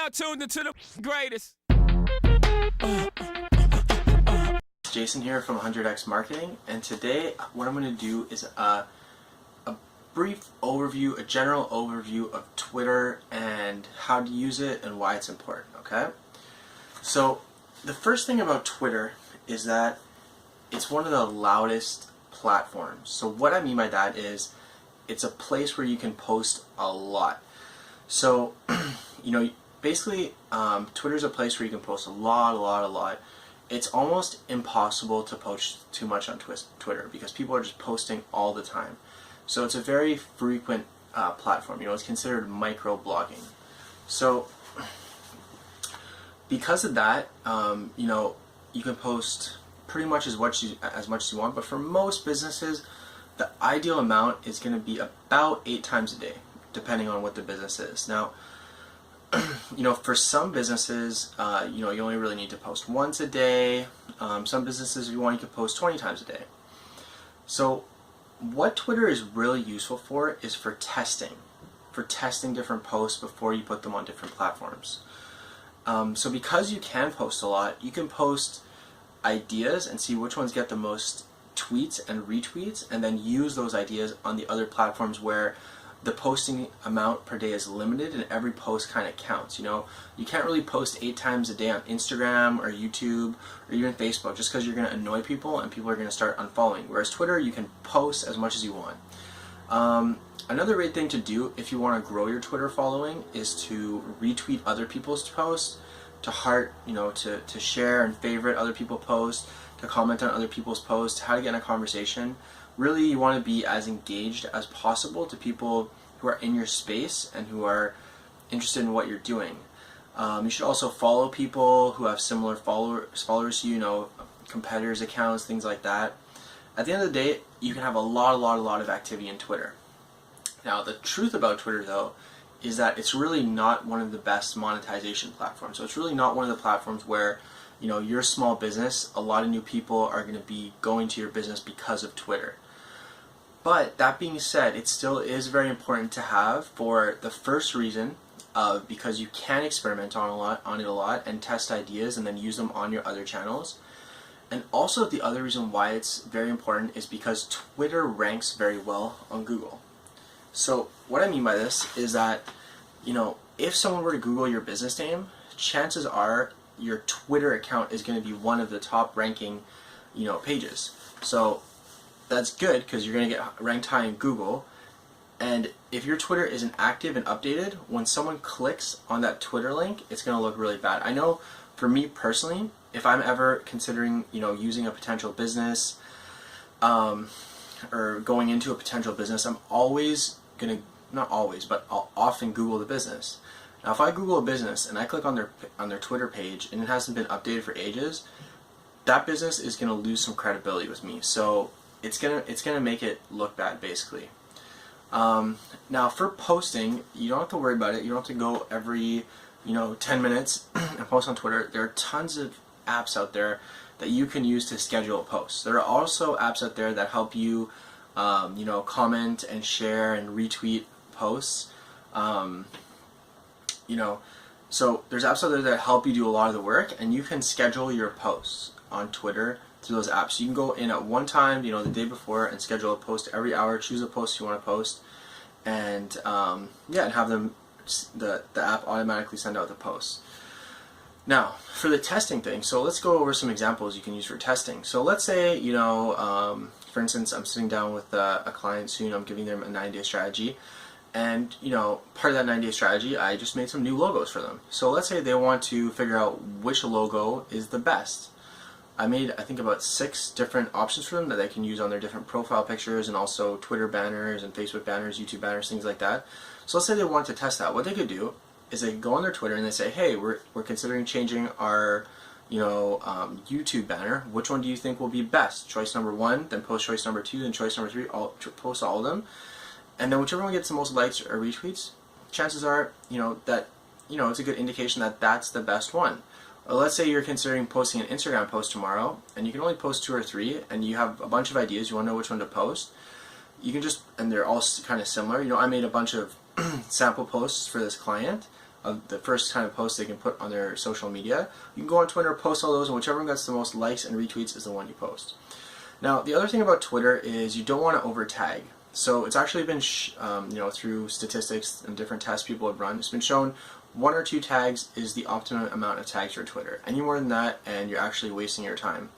now tuned into the greatest. Jason here from 100x Marketing, and today what I'm going to do is a brief overview, a general overview of Twitter and how to use it and why it's important, okay? So the first thing about Twitter is that it's one of the loudest platforms. So what I mean by that is it's a place where you can post a lot. So, basically Twitter's a place where you can post a lot. It's almost impossible to post too much on Twitter because people are just posting all the time. So it's a very frequent platform. It's considered micro-blogging. So because of that, you can post pretty much as much as you want. But for most businesses, the ideal amount is going to be about 8 times a day, depending on what the business is. Now, for some businesses, you only really need to post once a day. Some businesses, if you want, you can post 20 times a day. So what Twitter is really useful for is for testing different posts before you put them on different platforms. So because you can post a lot, you can post ideas and see which ones get the most tweets and retweets, and then use those ideas on the other platforms where the posting amount per day is limited and every post kind of counts. You can't really post 8 times a day on Instagram or YouTube or even Facebook just because you're going to annoy people and people are going to start unfollowing. Whereas Twitter, you can post as much as you want. Another great thing to do if you want to grow your Twitter following is to retweet other people's posts, to heart, to share and favorite other people's posts, to comment on other people's posts, how to get in a conversation. Really, you want to be as engaged as possible to people who are in your space and who are interested in what you're doing. You should also follow people who have similar followers to you, competitors' accounts, things like that. At the end of the day, you can have a lot of activity in Twitter. Now, the truth about Twitter, though, is that it's really not one of the best monetization platforms. So it's really not one of the platforms where you're a small business, a lot of new people are going to be going to your business because of Twitter. But that being said, it still is very important to have for the first reason of because you can experiment on it a lot and test ideas and then use them on your other channels. And also the other reason why it's very important is because Twitter ranks very well on Google. So what I mean by this is that, if someone were to Google your business name, chances are your Twitter account is going to be one of the top ranking, pages. So that's good because you're going to get ranked high in Google. And if your Twitter isn't active and updated, when someone clicks on that Twitter link, it's going to look really bad. I know for me personally, if I'm ever considering, using a potential business, or going into a potential business, I'm always going to, not always, but I'll often Google the business. Now, if I Google a business and I click on their Twitter page and it hasn't been updated for ages, that business is going to lose some credibility with me. So it's gonna make it look bad, basically. Now, for posting, you don't have to worry about it. You don't have to go every 10 minutes and post on Twitter. There are tons of apps out there that you can use to schedule posts. There are also apps out there that help you, comment and share and retweet posts. So there's apps out there that help you do a lot of the work, and you can schedule your posts on Twitter through those apps. So you can go in at one time, the day before, and schedule a post every hour. Choose a post you want to post, and and have the app automatically send out the posts. Now, for the testing thing, so let's go over some examples you can use for testing. So let's say, for instance, I'm sitting down with a client soon. I'm giving them a 9-day strategy. And, part of that 9-day strategy, I just made some new logos for them. So let's say they want to figure out which logo is the best. I made, I think, about 6 different options for them that they can use on their different profile pictures and also Twitter banners and Facebook banners, YouTube banners, things like that. So let's say they want to test that. What they could do is they go on their Twitter and they say, hey, we're considering changing our YouTube banner. Which one do you think will be best? Choice number 1, then post choice number 2, then choice number 3, post all of them. And then whichever one gets the most likes or retweets, chances are, that, it's a good indication that that's the best one. Or let's say you're considering posting an Instagram post tomorrow, and you can only post 2 or 3, and you have a bunch of ideas, you want to know which one to post. You can just, and they're all kind of similar. I made a bunch of sample posts for this client the first kind of post they can put on their social media. You can go on Twitter, post all those, and whichever one gets the most likes and retweets is the one you post. Now, the other thing about Twitter is you don't want to over tag. So it's actually been, through statistics and different tests people have run, it's been shown 1 or 2 tags is the optimum amount of tags for Twitter. Any more than that, and you're actually wasting your time.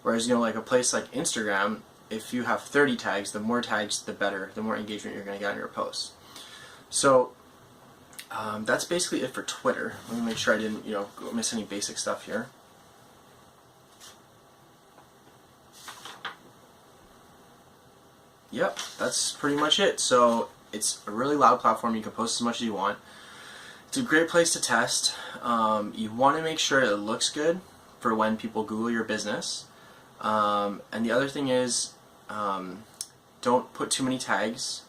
Whereas, like a place like Instagram, if you have 30 tags, the more tags, the better, the more engagement you're going to get on your posts. So that's basically it for Twitter. Let me make sure I didn't, miss any basic stuff here. Yep, that's pretty much it. So it's a really loud platform. You can post as much as you want. It's a great place to test. You want to make sure it looks good for when people Google your business. And the other thing is, don't put too many tags,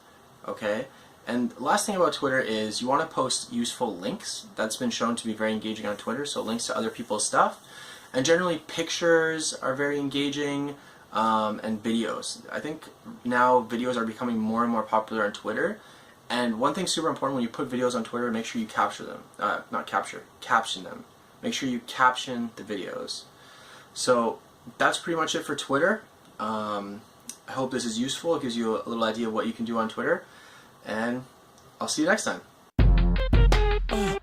okay? And the last thing about Twitter is you want to post useful links. That's been shown to be very engaging on Twitter, so links to other people's stuff. And generally pictures are very engaging, and videos. I think now videos are becoming more and more popular on Twitter. And one thing super important when you put videos on Twitter, make sure you capture them. Caption them. Make sure you caption the videos. So that's pretty much it for Twitter. I hope this is useful. It gives you a little idea of what you can do on Twitter. And I'll see you next time.